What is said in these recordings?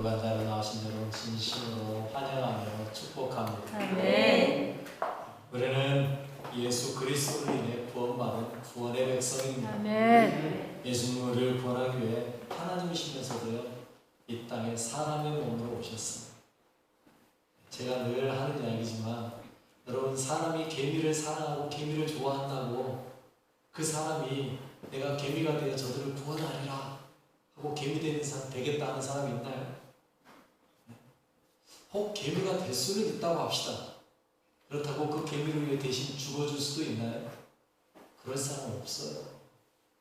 예배관장에 나오신 여러분 진심으로 환영하며 축복합니다. 아멘. 우리는 예수 그리스도로 인해 구원받은 구원의 백성입니다. 아멘. 예수님은 우리를 구원하기 위해 하나님이시면서도요, 이 땅에 사람의 몸으로 오셨습니다. 제가 늘 하는 이야기지만, 여러분, 사람이 개미를 사랑하고 개미를 좋아한다고 그 사람이 내가 개미가 되어 저들을 구원하리라 하고 개미 되겠다 하는 사람이 있나요? 혹 개미가 될 수는 있다고 합시다. 그렇다고 그 개미를 위해 대신 죽어줄 수도 있나요? 그럴 사람은 없어요.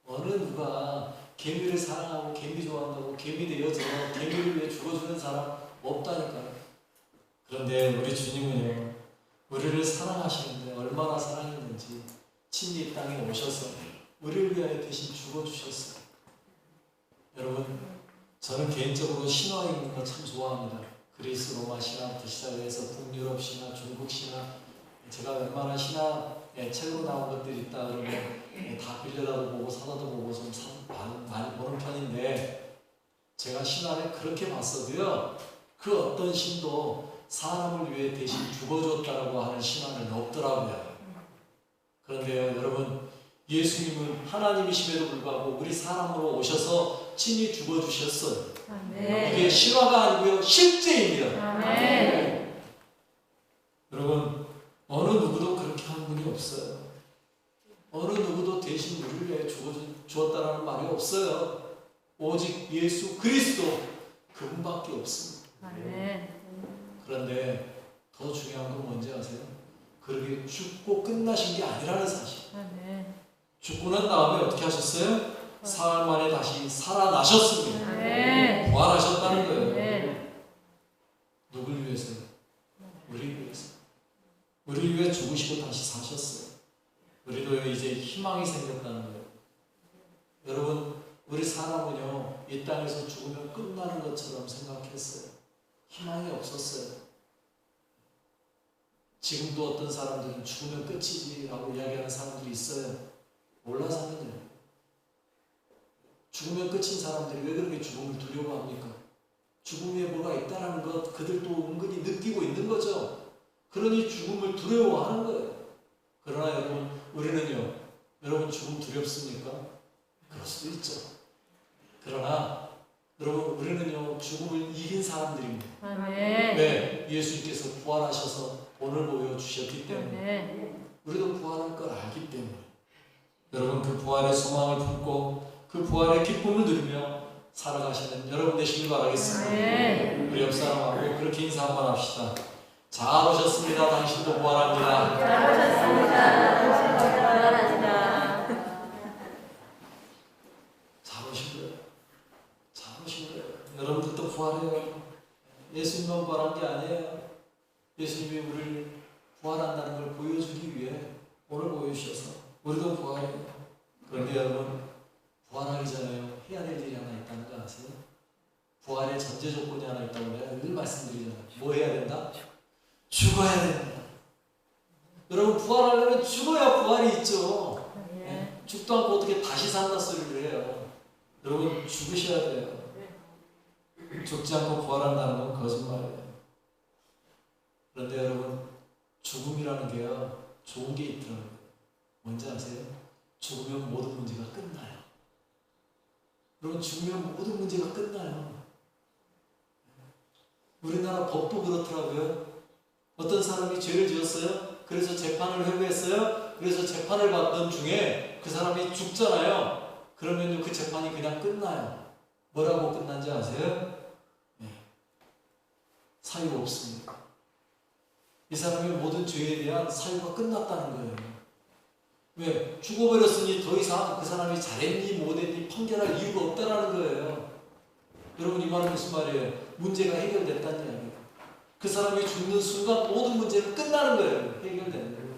어느 누가 개미를 사랑하고 개미 좋아한다고 개미 되어서 개미를 위해 죽어주는 사람 없다니까요. 그런데 우리 주님은요, 우리를 사랑하시는데 얼마나 사랑했는지 친히 이 땅에 오셔서 우리를 위하여 대신 죽어주셨어요. 여러분, 저는 개인적으로 신화 읽는 거 참 좋아합니다. 그리스 로마 신화부터 시작해서 북유럽 신화, 중국 신화, 제가 웬만한 신화 책으로 나온 것들이 있다 그러면 다 빌려다도 보고 사다도 보고 좀 많이 보는 편인데, 제가 신화를 그렇게 봤어도요, 그 어떤 신도 사람을 위해 대신 죽어줬다라고 하는 신화는 없더라고요. 그런데요, 여러분, 예수님은 하나님이심에도 불구하고 우리 사람으로 오셔서 친히 죽어주셨어요. 아멘. 이게 실화가 아니고요, 실제입니다. 아멘. 여러분, 어느 누구도 그렇게 한 분이 없어요. 어느 누구도 대신 우리를 위해 죽었다라는 말이 없어요. 오직 예수 그리스도 그분밖에 없습니다. 아멘. 그런데 더 중요한 건 뭔지 아세요? 그렇게 죽고 끝나신 게 아니라는 사실. 아멘. 죽고 난 다음에 어떻게 하셨어요? 사흘 만에 다시 살아나셨습니다. 아멘. 부활하셨다는 거예요. 아멘. 누굴 위해서요? 우리를 위해서. 우리를 위해 죽으시고 다시 사셨어요. 우리도 이제 희망이 생겼다는 거예요. 여러분, 우리 사람은요, 이 땅에서 죽으면 끝나는 것처럼 생각했어요. 희망이 없었어요. 지금도 어떤 사람들은 죽으면 끝이지 라고 이야기하는 사람들이 있어요. 몰라서 하는 거예요. 죽으면 끝인 사람들이 왜 그렇게 죽음을 두려워합니까? 죽음에 뭐가 있다는 것 그들도 은근히 느끼고 있는 거죠. 그러니 죽음을 두려워하는 거예요. 그러나 여러분, 우리는요, 여러분 죽음 두렵습니까? 그럴 수도 있죠. 그러나 여러분, 우리는요, 죽음을 이긴 사람들입니다. 아멘. 왜? 예수님께서 부활하셔서 본을 보여주셨기 때문에, 아멘. 우리도 부활할 걸 알기 때문에, 여러분, 그 부활의 소망을 품고 그 부활의 기쁨을 누리며 살아가시는 여러분 되시길 바라겠습니다. 아멘. 우리 옆 사람하고 그렇게 인사 한번 합시다. 잘 오셨습니다. 당신도 부활합니다. 잘하셨습니다. 당신도 부활하시다. 잘 오신 거예요. 잘 오신 거예요. 여러분들도 부활해요. 예수님만 부활한 게 아니에요. 예수님이 우리를 부활한다는 걸 보여주기 위해 오늘 보여주셔서 우리도 부활해요. 그런데 여러분, 부활하기 전에 해야 될 일이 하나 있다는 거 아세요? 부활의 전제 조건이 하나 있다고 내가 늘 말씀드리잖아요. 뭐 해야 된다? 죽어야 된다. 여러분, 부활하려면 죽어야 부활이 있죠. 네? 죽도 않고 어떻게 다시 산다 소리를 해요. 여러분, 죽으셔야 돼요. 죽지 않고 부활한다는 건 거짓말이에요. 그런데 여러분, 죽음이라는 게요, 좋은 게 있더라고요. 뭔지 아세요? 죽으면 모든 문제가 끝나요. 여러분, 죽으면 모든 문제가 끝나요. 우리나라 법도 그렇더라고요. 어떤 사람이 죄를 지었어요. 그래서 재판을 회부했어요. 그래서 재판을 받던 중에 그 사람이 죽잖아요. 그러면 그 재판이 그냥 끝나요. 뭐라고 끝난지 아세요? 네. 사유가 없습니다. 이 사람의 모든 죄에 대한 사유가 끝났다는 거예요. 왜? 죽어버렸으니 더 이상 그 사람이 잘했니 못했니 판결할 이유가 없다는 거예요. 여러분, 이 말은 무슨 말이에요? 문제가 해결됐다는 이야기예요. 그 사람이 죽는 순간 모든 문제가 끝나는 거예요. 해결되는 거예요.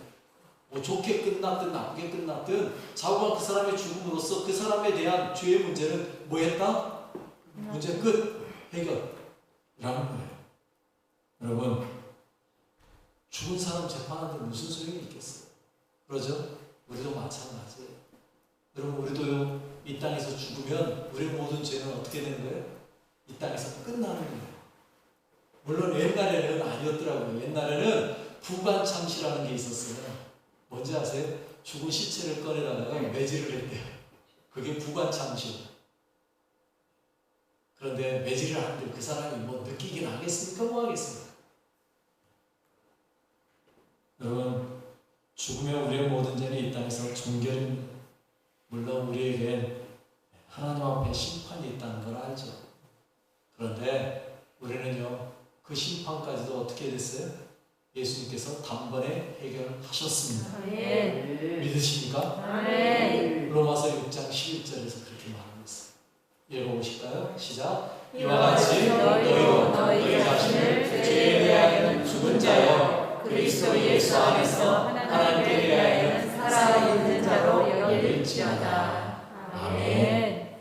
뭐 좋게 끝났든 나쁘게 끝났든 자고한 그 사람의 죽음으로써 그 사람에 대한 죄의 문제는 뭐 했다? 문제 끝! 해결! 이라는 거예요. 여러분, 죽은 사람 재판하는데 무슨 소용이 있겠어요? 그러죠? 우리도 마찬가지예요. 여러분, 우리도요, 이 땅에서 죽으면 우리의 모든 죄는 어떻게 되는 거예요? 이 땅에서 끝나는 거예요. 물론 옛날에는 아니었더라고요. 옛날에는 부관참시라는 게 있었어요. 뭔지 아세요? 죽은 시체를 꺼내다가 매질을 했대요. 그게 부관참시. 그런데 매질을 하는데 그 사람이 뭐 느끼긴 하겠습니까? 뭐 하겠습니까? 여러분, 죽으면 우리의 모든 죄는 이 땅에서 종결입니다. 물론 우리에겐 하나님 앞에 심판이 있다는 걸 알죠. 그런데 우리는요, 그 심판까지도 어떻게 됐어요? 예수님께서 단번에 해결하셨습니다. 아멘. 믿으십니까? 아멘. 로마서 6장 11절에서 그렇게 말하고 있어요. 읽어보실까요? 시작. 이와 같이 너희도 너희 자신을 죄에 대하여는 죽은 자요 그리스도 예수 안에서 하나님께 대하여는 살아있는 자로 여길지어다. 아멘.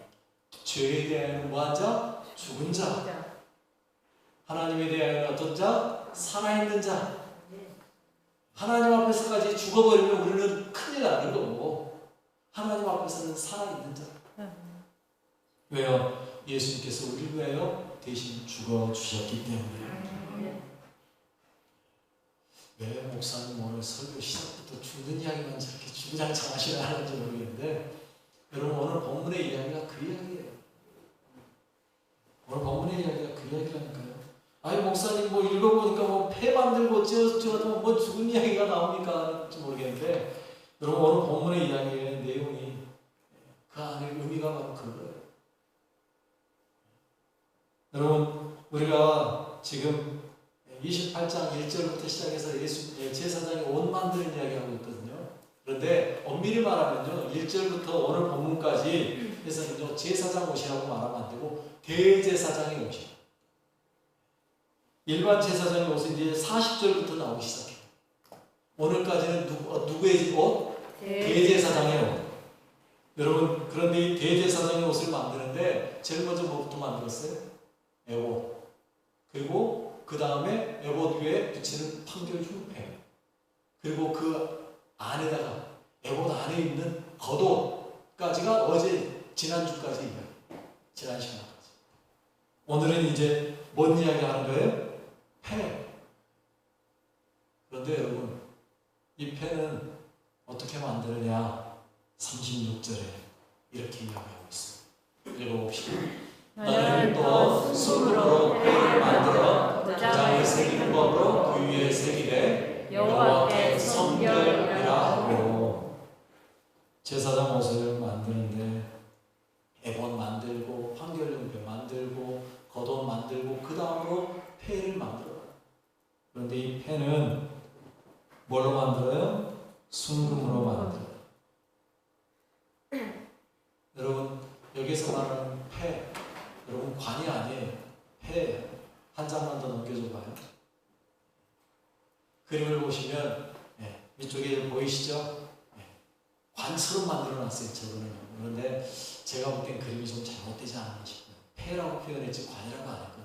죄에 대하여는 뭐한 자? 죽은 자. 하나님에 대하여는 어떤 자? 살아있는 자. 하나님 앞에서까지 죽어버리면 우리는 큰일 나는 거고 하나님 앞에서는 살아있는 자. 왜요? 예수님께서 우리를 위하여 대신 죽어주셨기 때문에. 왜 목사님 오늘 설교 시작부터 죽는 이야기만 저렇게 주구장창 하시나 하는지 모르겠는데 여러분 오늘 본문의 이야기가 그 이야기예요. 오늘 본문의 이야기가 그 이야기라니까요. 아니 목사님 뭐 읽어보니까 뭐 폐 만들고 어쩌고저쩌고 뭐 죽은 이야기가 나옵니까? 하는지 모르겠는데 여러분 오늘 본문의 이야기의 내용이 그 안에 의미가 바로 그거예요. 여러분 우리가 지금 28장 1절부터 시작해서 예수 제사장이 옷 만드는 이야기하고 있거든요. 그런데 엄밀히 말하면요 1절부터 오늘 본문까지 해서는요 제사장 옷이라고 말하면 안 되고 대제사장의 옷이에요. 일반 제사장의 옷은 이제 40절부터 나오기 시작해요. 오늘까지는 누구의 옷? 대제사장의 옷. 여러분 그런데 이 대제사장의 옷을 만드는데 제일 먼저 뭐부터 만들었어요? 에봇. 그리고 그 다음에 에봇 위에 붙이는 판결 흉패. 그리고 그 안에다가 에봇 안에 있는 겉옷까지가 어제 지난주까지 이야기. 지난 시간까지. 오늘은 이제 뭔 이야기 하는 거예요? 패. 그런데 여러분 이 패는 어떻게 만드느냐 36절에 이렇게 이야기하고 있습니다. 읽어봅시다. 너는 또 손으로 패를 만들어 도장을 새기는 법으로 그 위에 새기되 여호와께 성결이라 하고. 제사장 옷을 만드는데 에봇 만들고 판결용패 만들고 겉옷 만들고 그 다음으로 패를 만들어요. 그런데 이 패는 뭘로 만들어요? 순금으로 만들어요. 여러분 여기서 말하는 패 여러분 관이 아니에요. 패예요. 한 장만 더 넘겨줘 봐요. 그림을 보시면 위쪽에 보이시죠? 관처럼 만들어놨어요. 저거는. 그런데 제가 볼 땐 그림이 좀 잘못되지 않았나 싶어요. 패라고 표현했지 관이라고 안 했거든요.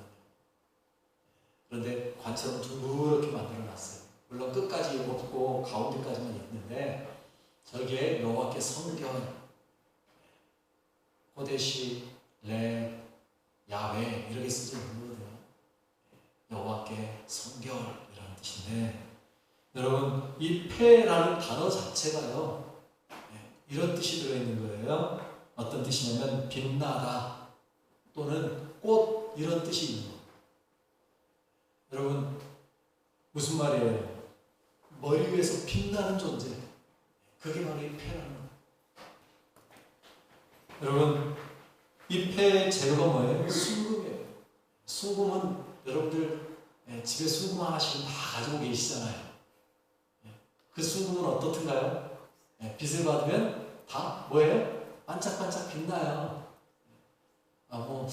그런데 관처럼 둥그렇게 만들어놨어요. 물론 끝까지 없고 가운데까지만 있는데 저기에 여호와께 성결, 호데시, 레, 야훼 이렇게 쓰지 않거든요. 여호와께 성결이라는 뜻인데 여러분 이 패라는 단어 자체가요 이런 뜻이 들어있는 거예요. 어떤 뜻이냐면 빛나다 또는 꽃 이런 뜻이 있는 거예요. 여러분 무슨 말이에요? 머리 위에서 빛나는 존재 그게 바로 이 패라는 거예요. 여러분 이 패의 재료가 뭐예요? 순금이에요. 순금은 여러분들 집에 순금 하나씩은 다 가지고 계시잖아요. 그 순금은 어떻든가요? 빛을 받으면 다 뭐예요? 반짝반짝 빛나요. 뭐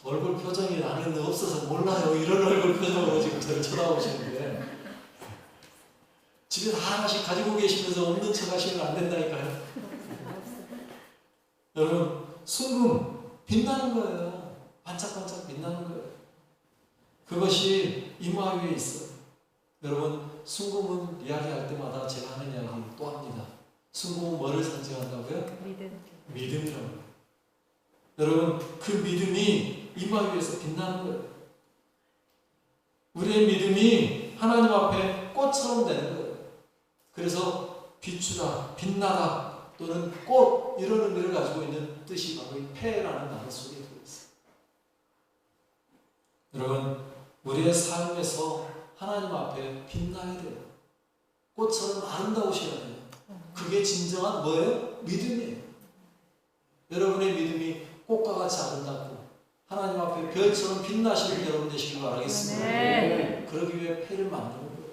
얼굴 표정이 나는 없어서 몰라요. 이런 얼굴 표정으로 지금 저를 쳐다보시는데 집에 다 하나씩 가지고 계시면서 없는 척 하시면 안 된다니까요. 여러분 순금 빛나는 거예요. 반짝반짝 빛나는 거예요. 그것이 이마 위에 있어요. 여러분 순금은 이야기할 때마다 제가 하는 이야기 또 합니다. 순금은 뭐를 상징한다고요? 믿음이라고 해요. 여러분 그 믿음이 이마 위에서 빛나는 거예요. 우리의 믿음이 하나님 앞에 꽃처럼 되는 거예요. 그래서 비추다, 빛나다 또는 꽃 이런 의미를 가지고 있는 뜻이 바로 이 폐라는 단어 속에 들어있어요. 여러분, 우리의 삶에서 하나님 앞에 빛나야 돼요. 꽃처럼 아름다우셔야 돼요. 그게 진정한 뭐예요? 믿음이에요. 여러분의 믿음이 꽃과 같이 아름답고 하나님 앞에 별처럼 빛나시는 여러분 되시길 바라겠습니다. 네. 그러기 위해 폐를 만드는 거예요.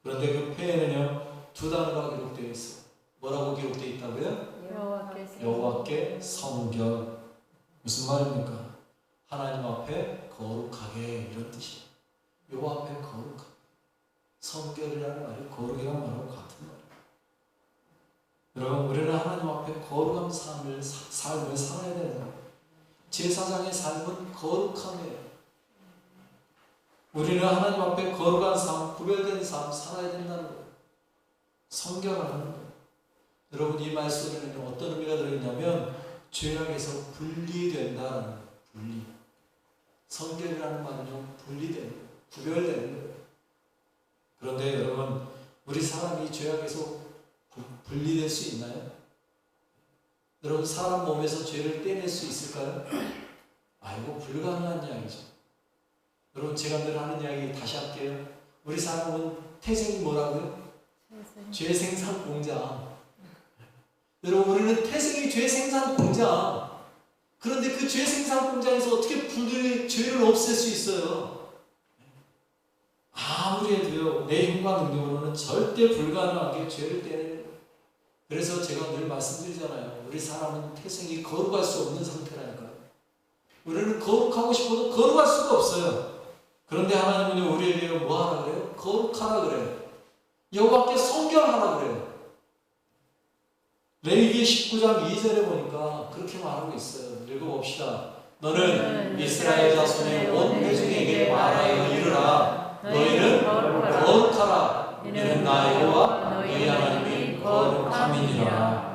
그런데 그 폐에는요, 두 단어가 기록되어 있어요. 뭐라고 기록되어 있다고요? 여호와께 성결. 무슨 말입니까? 하나님 앞에 거룩하게 이런 뜻이에요. 여호와 앞에 거룩하게. 성결이라는 말이 거룩이라는 말하고 같은 말이에요. 여러분, 우리는 하나님 앞에 거룩한 삶을 살아야 되는 거예요. 제사장의 삶은 거룩함이에요. 우리는 하나님 앞에 거룩한 삶, 구별된 삶 살아야 된다는 거예요. 성결하는 거예요. 여러분, 이 말씀에는 어떤 의미가 들어있냐면 죄악에서 분리된다는 거예요. 분리. 성결이라는 말은요, 분리되는 거예요. 구별되는 거예요. 그런데 여러분, 우리 사람이 죄악에서 분리될 수 있나요? 여러분, 사람 몸에서 죄를 떼낼 수 있을까요? 아이고, 불가능한 이야기죠. 여러분, 제가 늘 하는 이야기 다시 할게요. 우리 사람은 태생이 뭐라고요? 죄생산 공장. 여러분, 우리는 태생이 죄생산 공장. 그런데 그 죄생산 공장에서 어떻게 죄를 없앨 수 있어요? 아무리 해도요, 내 힘과 능력으로는 절대 불가능한 게 죄를 떼내는 거예요. 그래서 제가 늘 말씀드리잖아요. 우리 사람은 태생이 거룩할 수 없는 상태라니까요. 우리는 거룩하고 싶어도 거룩할 수가 없어요. 그런데 하나님은 우리에게 뭐 하라 그래요? 거룩하라 그래요. 여호와께 성결하라 그래요. 레위기 19장 2절에 보니까 그렇게 말하고 있어요. 읽어봅시다. 너는 이스라엘 자손의 온 회중에게 말하여 이르라. 너희는 거룩하라. 이는 나 여호와 너희 하나님이 거룩함이니라.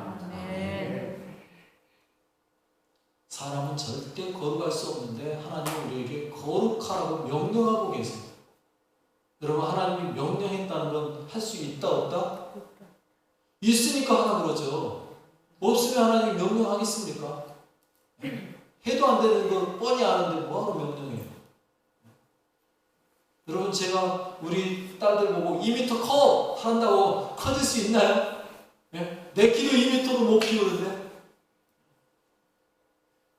사람은 절대 거룩할 수 없는데 하나님은 우리에게 거룩하라고 명령하고 계세요. 여러분, 하나님이 명령했다는 건 할 수 있다 없다? 있으니까 하나 그러죠. 없으면 하나님이 명령하겠습니까? 해도 안 되는 거 뻔히 아는데 뭐하러 명령해요? 여러분, 제가 우리 딸들 보고 2m 커! 한다고 커질 수 있나요? 네? 내 키도 2m도 못 키우는데?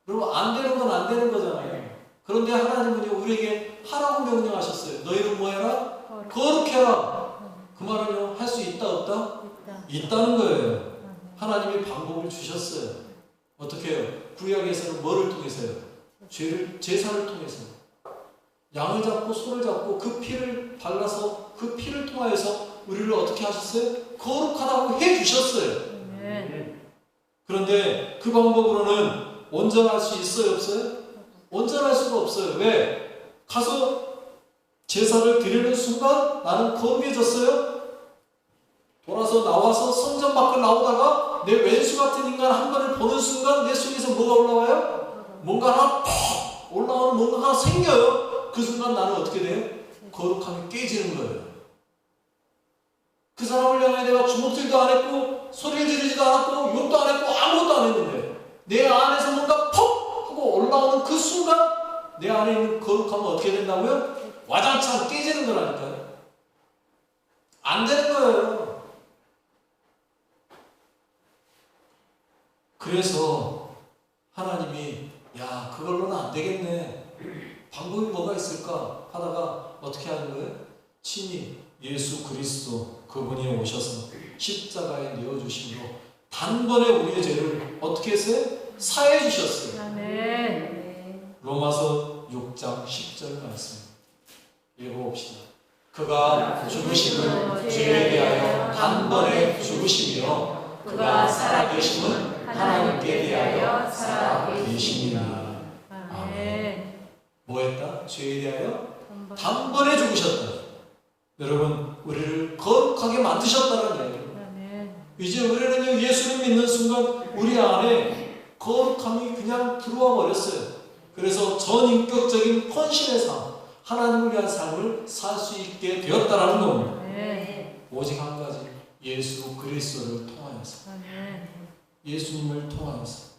여러분, 안 되는 건 안 되는 거잖아요. 그런데 하나님은 우리에게 하라고 명령하셨어요. 너희는 뭐 해라? 거룩해라. 그 말은요, 할 수 있다 없다? 있다는 거예요. 하나님이 방법을 주셨어요. 어떻게 해요? 구약에서는 뭐를 통해서요? 제사를 통해서요. 양을 잡고 소를 잡고 그 피를 발라서 그 피를 통하여서 우리를 어떻게 하셨어요? 거룩하다고 해주셨어요. 그런데 그 방법으로는 온전할 수 있어요? 없어요? 온전할 수가 없어요. 왜? 가서 제사를 드리는 순간 나는 거룩해졌어요? 돌아서 나와서 성전 밖을 나오다가 내 왼수 같은 인간 한 번을 보는 순간 내 속에서 뭐가 올라와요? 뭔가 하나 퍽 올라오는 뭔가가 생겨요. 그 순간 나는 어떻게 돼요? 거룩함이 깨지는 거예요. 그 사람을 향해 내가 주먹질도 안 했고 소리를 지르지도 않았고 욕도 안 했고 아무것도 안 했는데 내 안에서 뭔가 퍽 하고 올라오는 그 순간 내 안에 있는 거룩함은 어떻게 된다고요? 와장창 깨지는 거라니까요. 안 되는 거예요. 그래서 하나님이 야, 그걸로는 안 되겠네. 방법이 뭐가 있을까 하다가 어떻게 하는 거예요? 친히 예수 그리스도 그분이 오셔서 십자가에 내어주심으로 단번에 우리의 죄를 어떻게 했어요? 사해 주셨어요. 아멘. 로마서 6장 10절 말씀 읽어봅시다. 그가 죽으심은 죄에 대하여 단번에 죽으심이요 그가 살아계심은 하나님께 대하여 살아계심이라. 아멘. 뭐했다? 죄에 대하여 단번에 죽으셨다. 여러분, 우리를 거룩하게 만드셨다는 이야기예요. 이제 우리는 예수를 믿는 순간 우리 안에 거룩함이 그냥 들어와 버렸어요. 그래서 전인격적인 헌신의 삶, 하나님을 위한 삶을 살 수 있게 되었다라는 겁니다. 아멘. 오직 한 가지, 예수 그리스도를 통하여서, 아멘. 예수님을 통하여서.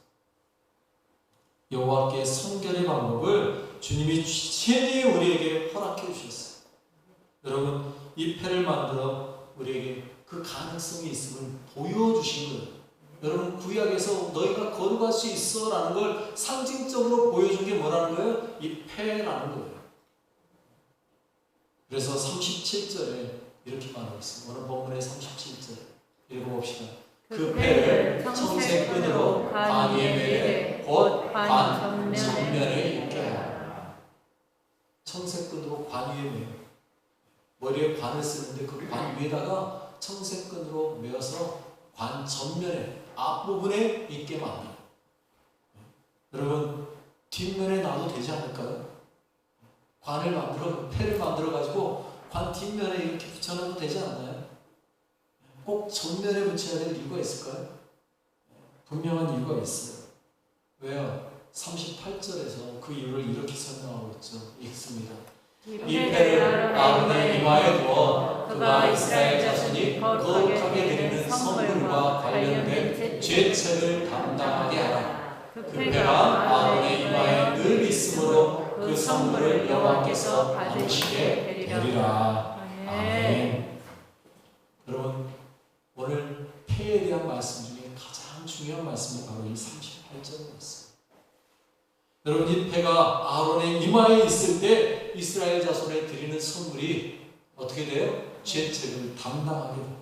여호와께 성결의 방법을 주님이 친히 우리에게 허락해 주셨어요. 여러분, 이 패를 만들어 우리에게 그 가능성이 있음을 보여주신 거예요. 여러분, 구약에서 너희가 거룩할 수 있어 라는 걸 상징적으로 보여준 게 뭐라는 거예요? 이 패라는 거예요. 그래서 37절에 이렇게 말하고 있습니다. 오늘 본문의 37절 읽어봅시다. 그 패를 청색끈으로 관 위에 매되 곧 관 전면에 있게 하라. 청색끈으로 관 위에 매요. 머리에 관을 쓰는데 그 관 위에다가 청색끈으로 매어서 관 전면에, 앞부분에 있게 만들어요. 여러분, 뒷면에 놔도 되지 않을까요? 관을 만들어, 패를 만들어가지고 관 뒷면에 이렇게 붙여놔도 되지 않나요? 꼭 전면에 붙여야 될 이유가 있을까요? 분명한 이유가 있어요. 왜요? 38절에서 그 이유를 이렇게 설명하고 있죠. 읽습니다. 이 패를 아론의 이마에 두어 그가 이스라엘 자손이 거룩하게 드리는 선물과 관련된 죄책을 담당하게 하라. 그 패가 아론의 이마에 늘 있으므로 그 선물을 여호와께서 받으시게 되리라. 아멘. 여러분, 오늘 패에 대한 말씀 중에 가장 중요한 말씀이 바로 이 38절 말씀. 여러분, 이 패가 아론의 이마에 있을 때 이스라엘 자손에 드리는 선물이 어떻게 돼요? 죄책을 담당하게 돼요.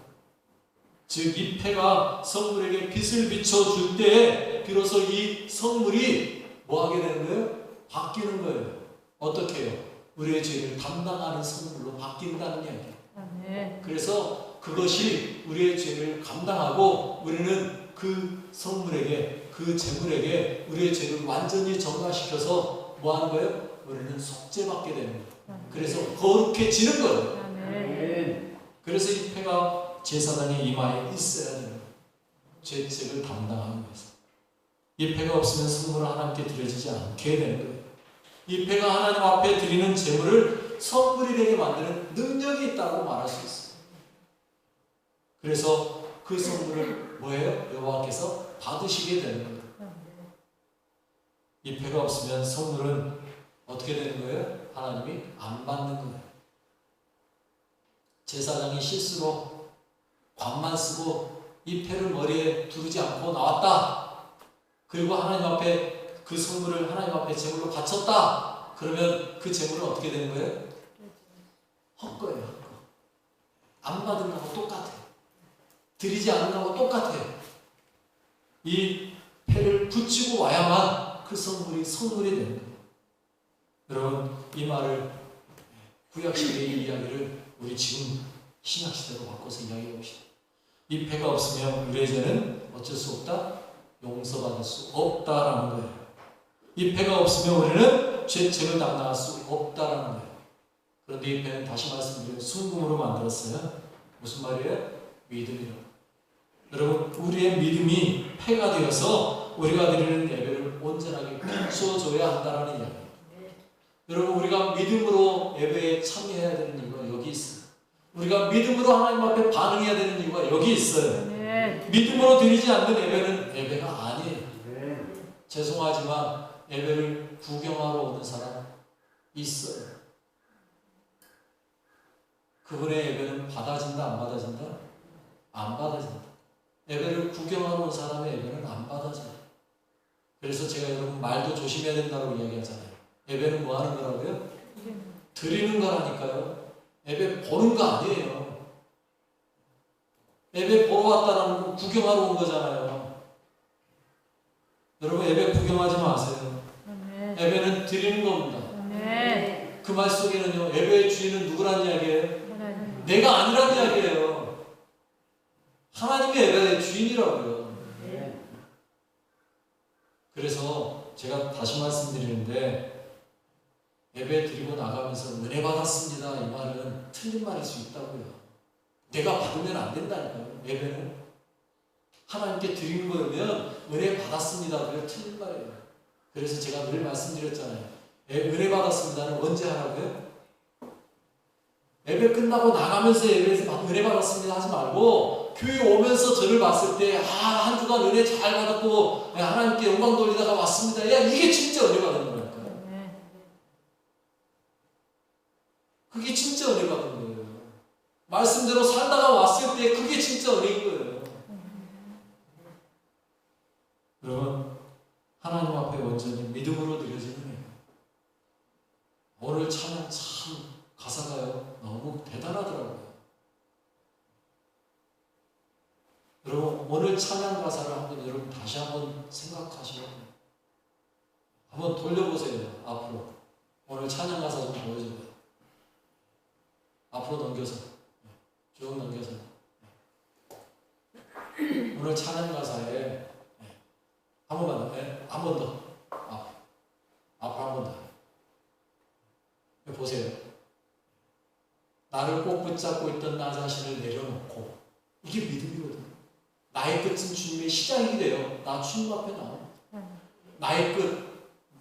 즉, 이 패가 성물에게 빛을 비춰줄 때 비로소 이 성물이 뭐 하게 되는 거예요? 바뀌는 거예요. 어떻게 해요? 우리의 죄를 담당하는 선물로 바뀐다는 이야기예요. 그래서 그것이 우리의 죄를 감당하고 우리는 그 선물에게, 그 재물에게 우리의 죄를 완전히 정화시켜서 뭐 하는 거예요? 우리는 속죄받게 되는 거예요. 그래서 거룩해지는 거예요. 그래서 이 패가 제사장의 이마에 있어야 되는 거예요. 죄책을 담당하는 거예요. 이 패가 없으면 선물을 하나님께 드려지지 않게 되는 거예요. 이 패가 하나님 앞에 드리는 재물을 선물이 되게 만드는 능력이 있다고 말할 수 있어요. 그래서 그 선물을 뭐예요? 여호와께서 받으시게 되는 거예요. 이 패가 없으면 선물은 어떻게 되는 거예요? 하나님이 안 받는 거예요. 제사장이 실수로 관만 쓰고 이 패를 머리에 두르지 않고 나왔다. 그리고 하나님 앞에 그 선물을 하나님 앞에 제물로 바쳤다. 그러면 그 제물은 어떻게 되는 거예요? 헛거예요. 헛거. 안 받은 거하고 똑같아요. 드리지 않은 거하고 똑같아요. 이 패를 붙이고 와야만 그 선물이 되는 거예요. 여러분, 이 말을 구약시대의 이야기를 우리 지금 신약시대로 바꿔서 이야기해 봅시다. 이 패가 없으면 우리의 죄는 어쩔 수 없다? 용서받을 수 없다라는 거예요. 이 패가 없으면 우리는 죄책을 담당할 수 없다라는 거예요. 그런데 이 패는 다시 말씀드려요. 순금으로 만들었어요. 무슨 말이에요? 믿음이라고. 여러분, 우리의 믿음이 패가 되어서 우리가 드리는 예배를 온전하게 비춰줘야 한다는 이야기예요. 여러분, 우리가 믿음으로 예배에 참여해야 되는 이유가 여기 있어요. 우리가 믿음으로 하나님 앞에 반응해야 되는 이유가 여기 있어요. 믿음으로 드리지 않는 예배는 예배가 아니에요. 죄송하지만 예배를 구경하러 오는 사람 있어요. 그분의 예배는 받아진다, 안 받아진다? 안 받아진다. 예배를 구경하러 온 사람의 예배는 안 받아져요. 그래서 제가 여러분 말도 조심해야 된다고 이야기하잖아요. 예배는 뭐 하는 거라고요? 드리는 거라니까요. 예배 보는 거 아니에요. 예배 보러 왔다라는 건 구경하러 온 거잖아요. 여러분, 예배 구경하지 마세요. 예배는 드리는 겁니다. 그 말 속에는요, 예배의 주인은 누구라는 이야기예요? 내가 아니라는 이야기예요. 하나님의 예배의 주인이라고요. 그래서 제가 다시 말씀드리는데, 예배 드리고 나가면서 은혜 받았습니다, 이 말은 틀린 말일 수 있다고요. 내가 받으면 안 된다니까요. 예배는 하나님께 드리는 거면 은혜 받았습니다, 그게 틀린 말이에요. 그래서 제가 늘 말씀드렸잖아요. 은혜 받았습니다는 언제 하라고요? 예배 끝나고 나가면서 예배에서 은혜 받았습니다 하지 말고 교회 오면서 저를 봤을 때 한 주간 은혜 잘 받았고 하나님께 영광 돌리다가 왔습니다. 야, 이게 진짜 은혜 받는 거라니까요. 그게 진짜 은혜 받는 거예요. 말씀대로 살다가 왔을 때 그게 진짜 은혜인 거예요. 여러분, 하나님 앞에 온전히 믿음으로 드려지는 은혜. 오늘 찬양 참 가사가요 너무 대단하더라고요. 여러분, 오늘 찬양 가사를 한번 여러분 다시 한번 생각하시고 한번 돌려보세요. 앞으로 오늘 찬양 가사 좀 보여줘요. 앞으로 넘겨서 쭉 넘겨서 오늘 찬양 가사에 한 번만 더, 한 번 더 앞으로 한 번 더 보세요. 나를 꼭 붙잡고 있던 나 자신을 내려놓고, 이게 믿음이거든요. 나의 끝은 주님의 시작이 돼요. 나 주님 앞에 나와. 나의 끝,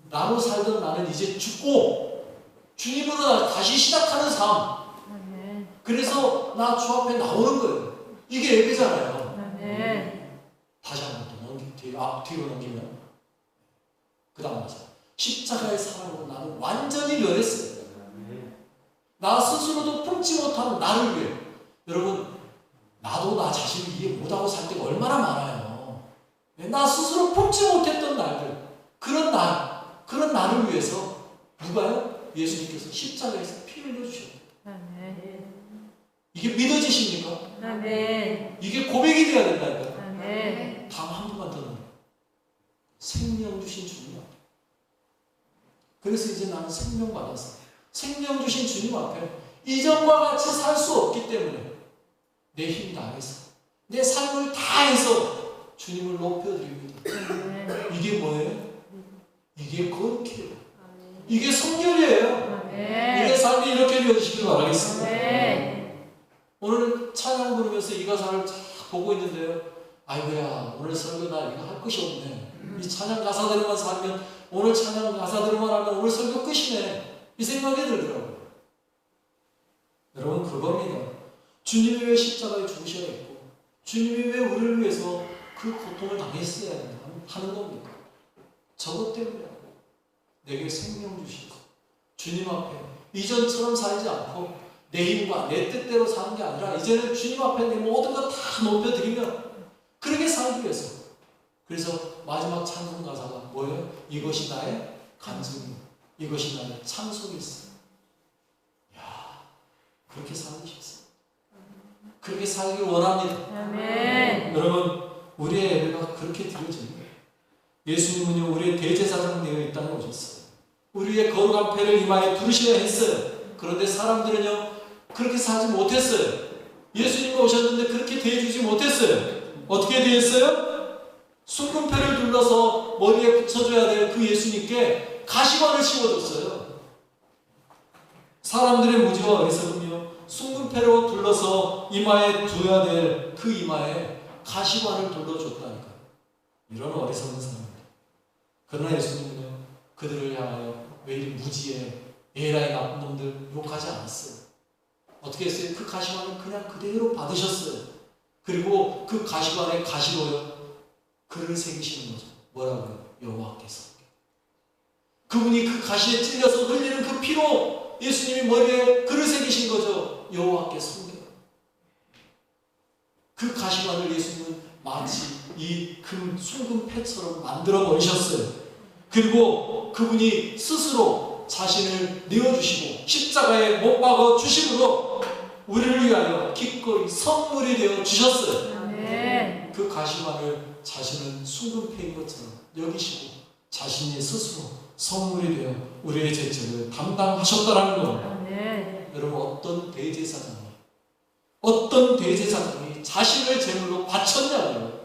나로 살던 나는 이제 죽고 주님으로 다시 시작하는 삶. 그래서 나 주 앞에 나오는 거예요. 이게 예배잖아요. 다시 한 번 더 뒤로 넘기면 그 다음 맞아. 십자가의 사랑으로 나는 완전히 변했어요. 나 스스로도 품지 못하는 나를 위해. 여러분, 나도 나 자신을 이해 못하고 살 때가 얼마나 많아요. 나 스스로 품지 못했던 날들, 그런 나를 위해서 누가요? 예수님께서 십자가에서 피 흘려주셨어요. 이게 믿어지십니까? 이게 고백이 돼야 된다니까요. 다음 한 번만 더. 생명 주신 주님 앞에. 그래서 이제 나는 생명 받았어. 생명 주신 주님 앞에 이전과 같이 살 수 없기 때문에 내 힘 다해서, 내 삶을 다해서 주님을 높여드립니다. 이게 뭐예요? 이게 거룩해요. 이게 성결이에요. 이게 삶이 이렇게 되어지시길 바라겠습니다. 오늘 찬양 부르면서 이 가사를 쫙 보고 있는데요. 아이고야, 오늘 설교 나 이거 할 것이 없네. 이 찬양 가사들만 살면, 오늘 찬양 가사들만 하면 오늘 설교 끝이네. 이 생각이 들더라고요. 여러분, 그겁니다. 주님이 왜 십자가에 죽으셔야 했고, 주님이 왜 우리를 위해서 그 고통을 당했어야 하는 겁니까? 저것 때문이라고. 내게 생명 주시고 주님 앞에 이전처럼 살지 않고 내 힘과 내 뜻대로 사는 게 아니라 이제는 주님 앞에 내 모든 것 다 높여드리면 그렇게 살기 위해서. 그래서 마지막 찬송 가사가 뭐예요? 이것이 나의 간증이요, 이것이 나의 찬송이었어요. 야, 그렇게 살고 싶습니다. 그렇게 살기를 원합니다. 여러분, 우리의 예배가 그렇게 드려집니다. 예수님은요, 우리의 대제사장 되어 이 땅에 오셨어요. 우리의 거룩한 패를 이마에 두르셔야 했어요. 그런데 사람들은요, 그렇게 살지 못했어요. 예수님이 오셨는데 그렇게 대해주지 못했어요. 어떻게 대했어요? 순금패를 둘러서 머리에 붙여줘야 될 그 예수님께 가시관을 씌워줬어요. 사람들의 무지와 어리석음이요, 순금패로 둘러서 이마에 둬야 될 그 이마에 가시관을 둘러줬다니까요. 이런 어리석은 사람입니다. 그러나 예수님은요, 그들을 향하여 왜 이리 무지해, 에라이 나쁜 놈들 욕하지 않았어요. 어떻게 했어요? 그 가시관을 그냥 그대로 받으셨어요. 그리고 그 가시관의 가시로요, 글을 새기시는 거죠. 뭐라고요? 여호와께서. 그분이 그 가시에 찔려서 흘리는 그 피로 예수님이 머리에 글을 새기신 거죠. 여호와께서. 그 가시관을 예수님은 마치 이 금 순금 패처럼 만들어 버리셨어요. 그리고 그분이 스스로 자신을 내어주시고 십자가에 못 박아 주심으로 우리를 위하여 기꺼이 선물이 되어 주셨어요. 그 가시관을 자신은 순금 패인 것처럼 여기시고 자신이 스스로 선물이 되어 우리의 죄책을 담당하셨다라는 겁니다. 여러분, 어떤 대제사장이 자신을 제물로 바쳤냐고요.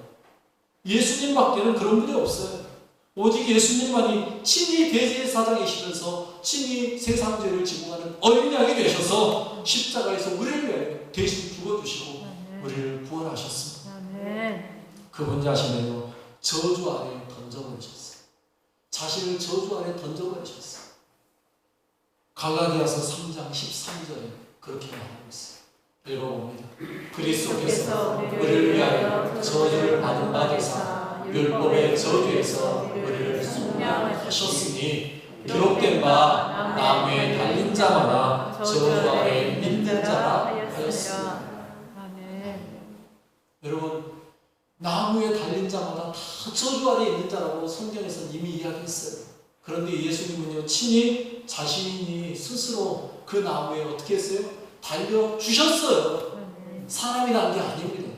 예수님밖에는 그런 분이 없어요. 오직 예수님만이 친히 대제사장이시면서 친히 세상 죄를 지고 가는 어린 양이 되셔서 십자가에서 우리를 위해 대신 죽어주시고 우리를 구원하셨습니다. 그분 자신을요, 저주 아래 던져버리셨어요. 자신을 저주 아래 던져버리셨어요. 갈라디아서 3장 13절에 그렇게 말하고 있어요. 읽어봅니다. 그리스도께서 우리를 위하여 저주를 받은 바 되사 율법의 저주에서 우리를 속량하셨으니 기록된 바 나무에 달린 자마다 저주 아래 있는 자라 하였으니. 여러분, 나무에 달린 자마다 다 저주 아래 있는 자라고 성경에서 이미 이야기했어요. 그런데 예수님은요, 친히 자신이 스스로 그 나무에 어떻게 했어요? 달려주셨어요. 사람이 난 게 아닙니다.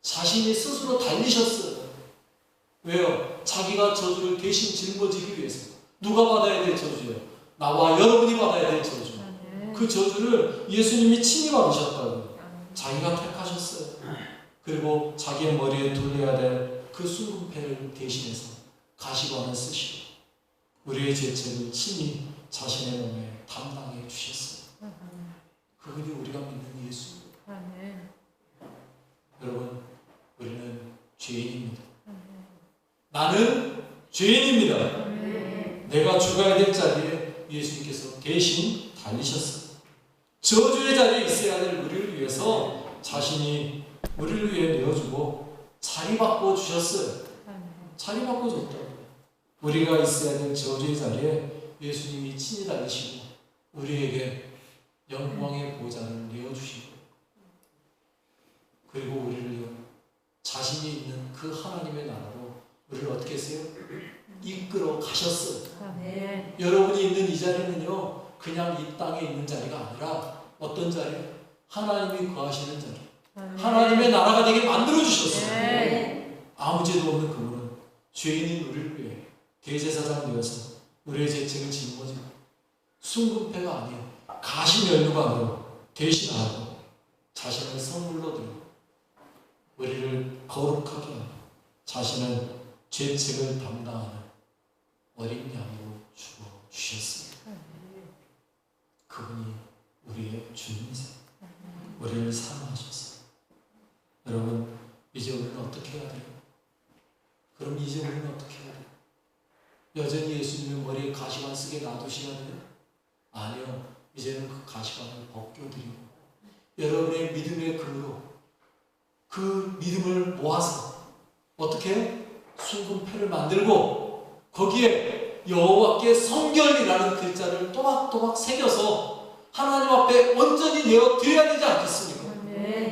자신이 스스로 달리셨어요. 왜요? 자기가 저주를 대신 짊어지기 위해서. 누가 받아야 될 저주요? 나와 여러분이 받아야 될 저주. 그 저주를 예수님이 친히 받으셨다고요. 자기가 택하셨어요. 그리고 자기의 머리에 둘러야 될 그 순금패를 대신해서 가시관을 쓰시고 우리의 죄책을 친히 자신의 몸에 담당해 주셨어요. 그분이 우리가 믿는 예수입니다. 여러분, 우리는 죄인입니다. 나는 죄인입니다. 내가 죽어야 될 자리에 예수님께서 대신 달리셨어요. 저주의 자리에 있어야 될 우리를 위해서 자신이 우리를 위해 내어주고 자리 바꿔주셨어요. 자리 바꿔줬다고요. 우리가 있어야 될 저주의 자리에 예수님이 친히 달리시고 우리에게 영광의 보좌를 내어주시고 그리고 우리를 자신이 있는 그 하나님의 나라로 우리를 어떻게 했어요? 이끌어 가셨어요. 여러분이 있는 이 자리는요, 그냥 이 땅에 있는 자리가 아니라 어떤 자리요? 하나님이 거하시는 자리. 하나님의 나라가 되게 만들어주셨어요. 아무 죄도 없는 그분은 죄인인 우리를 위해 대제사장 되어서 우리의 죄책을 짊어지고 순금패가 아니요 가시면류관으로 대신하고 자신을 선물로 드리고 우리를 거룩하게 하고 자신은 죄책을 담당하는 어린 양으로 죽어주셨습니다. 그분이 우리의 주님이세요. 우리를 사랑하셨어요. 여러분, 이제 우리는 어떻게 해야 돼요? 그럼 이제 우리는 어떻게 해야 돼요? 여전히 예수님의 머리에 가시관 쓰게 놔두시면 돼요? 아니요. 이제는 그 가시관을 벗겨드리고 여러분의 믿음의 금으로 그 믿음을 모아서 어떻게 해요? 순금패를 만들고 거기에 여호와께 성결이라는 글자를 또박또박 새겨서 하나님 앞에 온전히 내어드려야 되지 않겠습니까?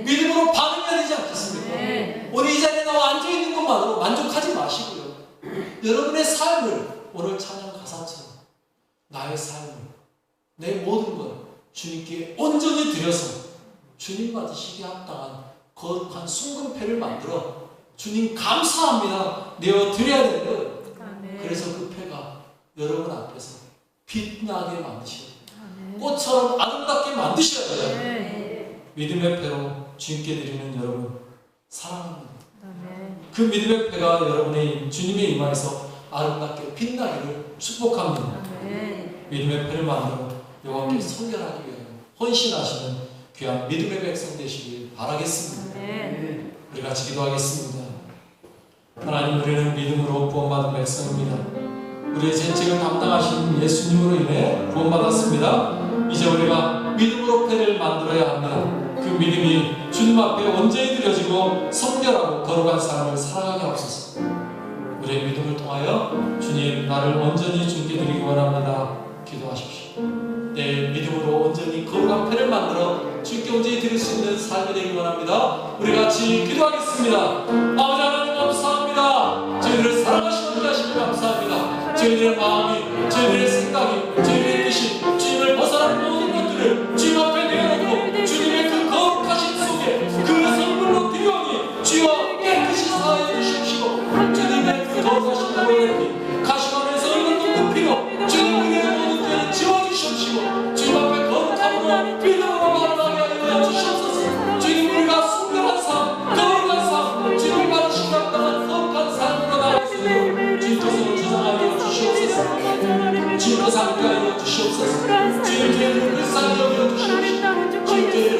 믿음으로 반응해야 되지 않겠습니까? 오늘 이 자리에 나와 앉아있는 것만으로 만족하지 마시고요. 여러분의 삶을 오늘 찬양 가사처럼 나의 삶을 내 모든 것 주님께 온전히 드려서 주님 받으시기에 합당한 거룩한 순금패를 만들어 주님 감사합니다 내어드려야 되는 거예요. 그래서 그 패가 여러분 앞에서 빛나게 만드셔야 돼요. 꽃처럼 아름답게 만드셔야 돼요. 믿음의 패로 주님께 드리는 여러분 사랑합니다. 그 믿음의 패가 여러분의 주님의 임하에서 아름답게 빛나기를 축복합니다. 믿음의 패를 만들어 여호와께 성결하기 위하여 헌신하시는 귀한 믿음의 백성 되시길 바라겠습니다. 우리 같이 기도하겠습니다. 하나님, 우리는 믿음으로 구원받은 백성입니다. 우리의 죄책을 담당하신 예수님으로 인해 구원받았습니다. 이제 우리가 믿음으로 패를 만들어야 합니다. 그 믿음이 주님 앞에 온전히 드려지고 성결하고 거룩한 삶을 살아가게 하옵소서. 우리의 믿음을 통하여 주님, 나를 온전히 주님께 드리기 원합니다. 기도하십시오. 내 믿음으로 온전히 거룩한 패를 만들어 주님께 온전히 드릴 수 있는 삶이 되기 원합니다. 우리 같이 기도하겠습니다. 아버지 하나님 감사합니다. 저희들을 사랑하시는 분 하시니 감사합니다. 저희들의 마음이, 저희들의 생각이, 저희들의 뜻이 주님을 벗어난 모든 것들을 주님 앞에 내어놓고 주님의 그 거룩하신 속에 그 선물로 드리오니 주여 깨끗이 사하여 주시옵시고 주님의 그 거룩하신 보혈의 피 가시관에서 이것도 눕히고 주님 우리의 모든 죄를 지워주시옵시고 주님 앞에 거룩함으로 믿음으로 말하게 하여 주시옵소서. 주님, 우리가 순결한 삶, 거룩한 삶, 주님을 받으시기 합당한 거룩한 삶으로 나아가서 주님께서 주장하여 주시옵소서. 주님께서 함께 하여 주시옵소서. 주님, 저희를 불쌍히 여겨 주시옵소서. 주님,